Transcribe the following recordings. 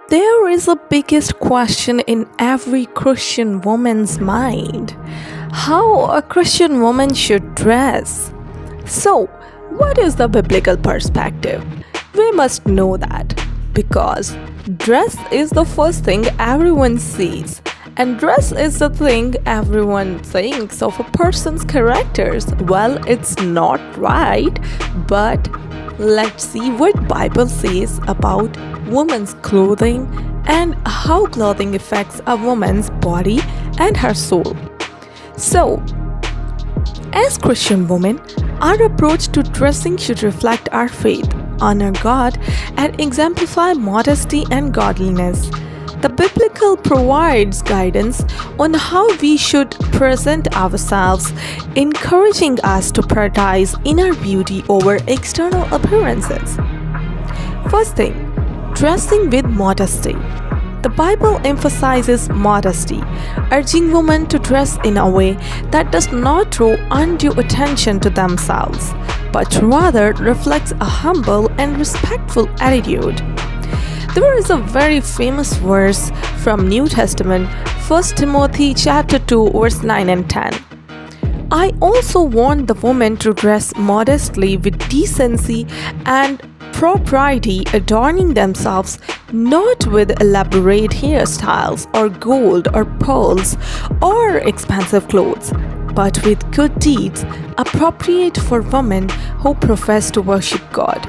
There is a biggest question in every Christian woman's mind: how a Christian woman should dress. So, what is the biblical perspective? We must know that because dress is the first thing everyone sees, and dress is the thing everyone thinks of a person's characters. Well, it's not right, but let's see what Bible says about women's clothing and how clothing affects a woman's body and her soul. So, as Christian women, our approach to dressing should reflect our faith, honor God, and exemplify modesty and godliness. The Bible provides guidance on how we should present ourselves, encouraging us to prioritize inner beauty over external appearances. First thing, dressing with modesty. The Bible emphasizes modesty, urging women to dress in a way that does not draw undue attention to themselves, but rather reflects a humble and respectful attitude. There is a very famous verse from New Testament, 1 Timothy chapter 2 verse 9 and 10. I also want the women to dress modestly with decency and propriety, adorning themselves not with elaborate hairstyles or gold or pearls or expensive clothes, but with good deeds appropriate for women who profess to worship God.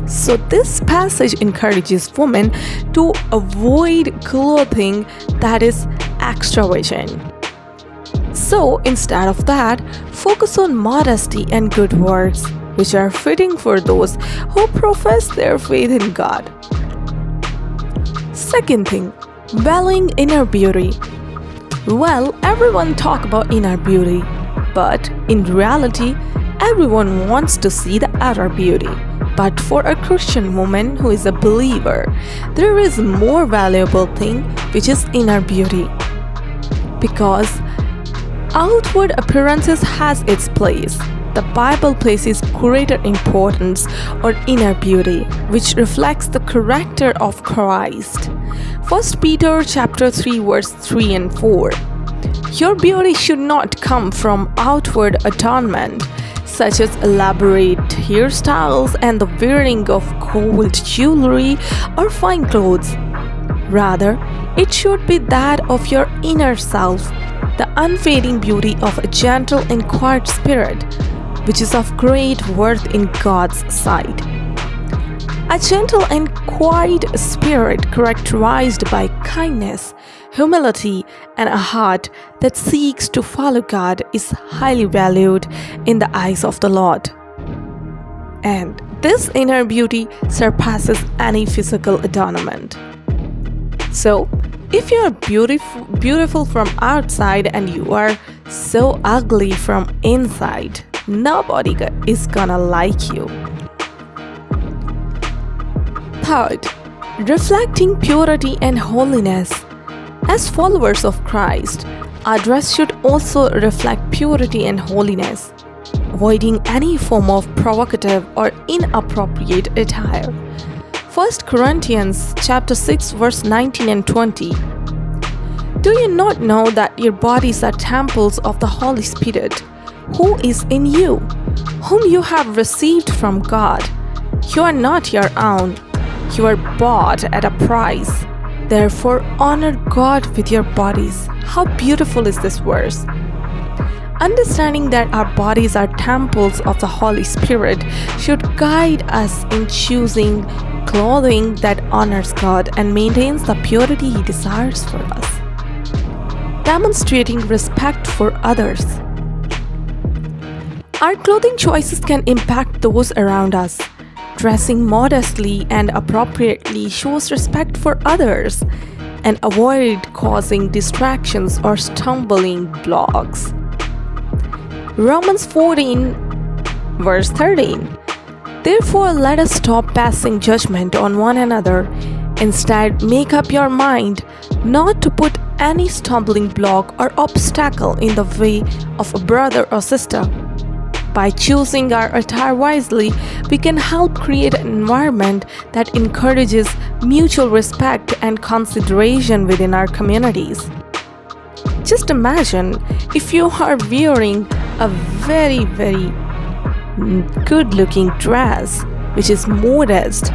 So this passage encourages women to avoid clothing that is extravagant. So instead of that, focus on modesty and good works, which are fitting for those who profess their faith in God. Second thing, valuing inner beauty. Well, everyone talk about inner beauty, but in reality, everyone wants to see the outer beauty. But for a Christian woman who is a believer, there is a more valuable thing, which is inner beauty. Because outward appearances has its place, the Bible places greater importance on inner beauty, which reflects the character of Christ. 1 Peter chapter 3 verse 3 and 4. Your beauty should not come from outward adornment, such as elaborate hairstyles and the wearing of gold jewelry or fine clothes. Rather, it should be that of your inner self, the unfading beauty of a gentle and quiet spirit, which is of great worth in God's sight. A gentle and quiet spirit characterized by kindness, humility, and a heart that seeks to follow God is highly valued in the eyes of the Lord. And this inner beauty surpasses any physical adornment. So, if you are beautiful from outside and you are so ugly from inside, nobody is gonna like you. Third, reflecting purity and holiness. As followers of Christ, our dress should also reflect purity and holiness, avoiding any form of provocative or inappropriate attire. 1 Corinthians chapter 6 verse 19 and 20. Do you not know that your bodies are temples of the Holy Spirit, who is in you, whom you have received from God? You are not your own. You are bought at a price. Therefore, honor God with your bodies. How beautiful is this verse? Understanding that our bodies are temples of the Holy Spirit should guide us in choosing clothing that honors God and maintains the purity He desires for us, demonstrating respect for others. Our clothing choices can impact those around us. Dressing modestly and appropriately shows respect for others and avoid causing distractions or stumbling blocks. Romans 14 verse 13. Therefore, let us stop passing judgment on one another. Instead, make up your mind not to put any stumbling block or obstacle in the way of a brother or sister. By choosing our attire wisely, we can help create an environment that encourages mutual respect and consideration within our communities. Just imagine if you are wearing a very good looking dress which is modest,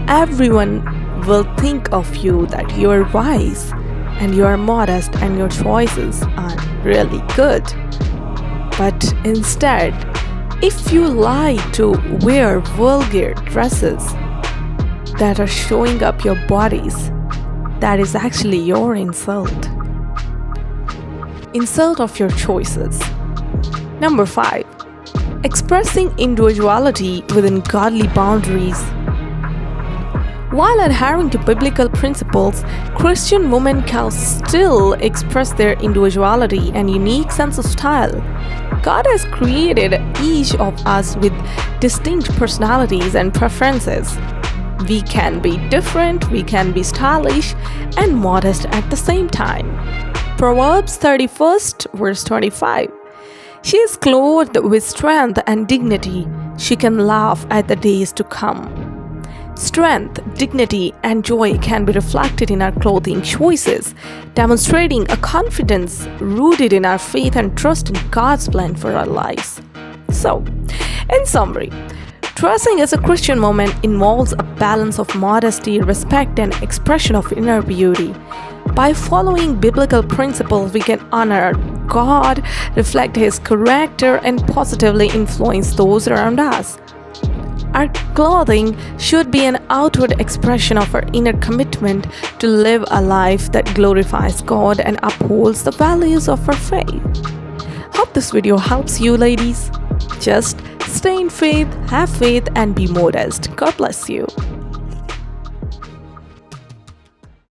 everyone will think of you that you are wise and you are modest and your choices are really good. But instead, if you like to wear vulgar dresses that are showing up your bodies, that is actually your insult. Insult of your choices. Number 5. Expressing individuality within godly boundaries. While adhering to biblical principles, Christian women can still express their individuality and unique sense of style. God has created each of us with distinct personalities and preferences. We can be different, we can be stylish and modest at the same time. Proverbs 31st verse 25. She is clothed with strength and dignity. She can laugh at the days to come. Strength, dignity, and joy can be reflected in our clothing choices, demonstrating a confidence rooted in our faith and trust in God's plan for our lives. So, in summary, dressing as a Christian woman involves a balance of modesty, respect, and expression of inner beauty. By following biblical principles, we can honor God, reflect His character, and positively influence those around us. Our clothing should be an outward expression of our inner commitment to live a life that glorifies God and upholds the values of our faith. Hope this video helps you, ladies. Just stay in faith, have faith, and be modest. God bless you.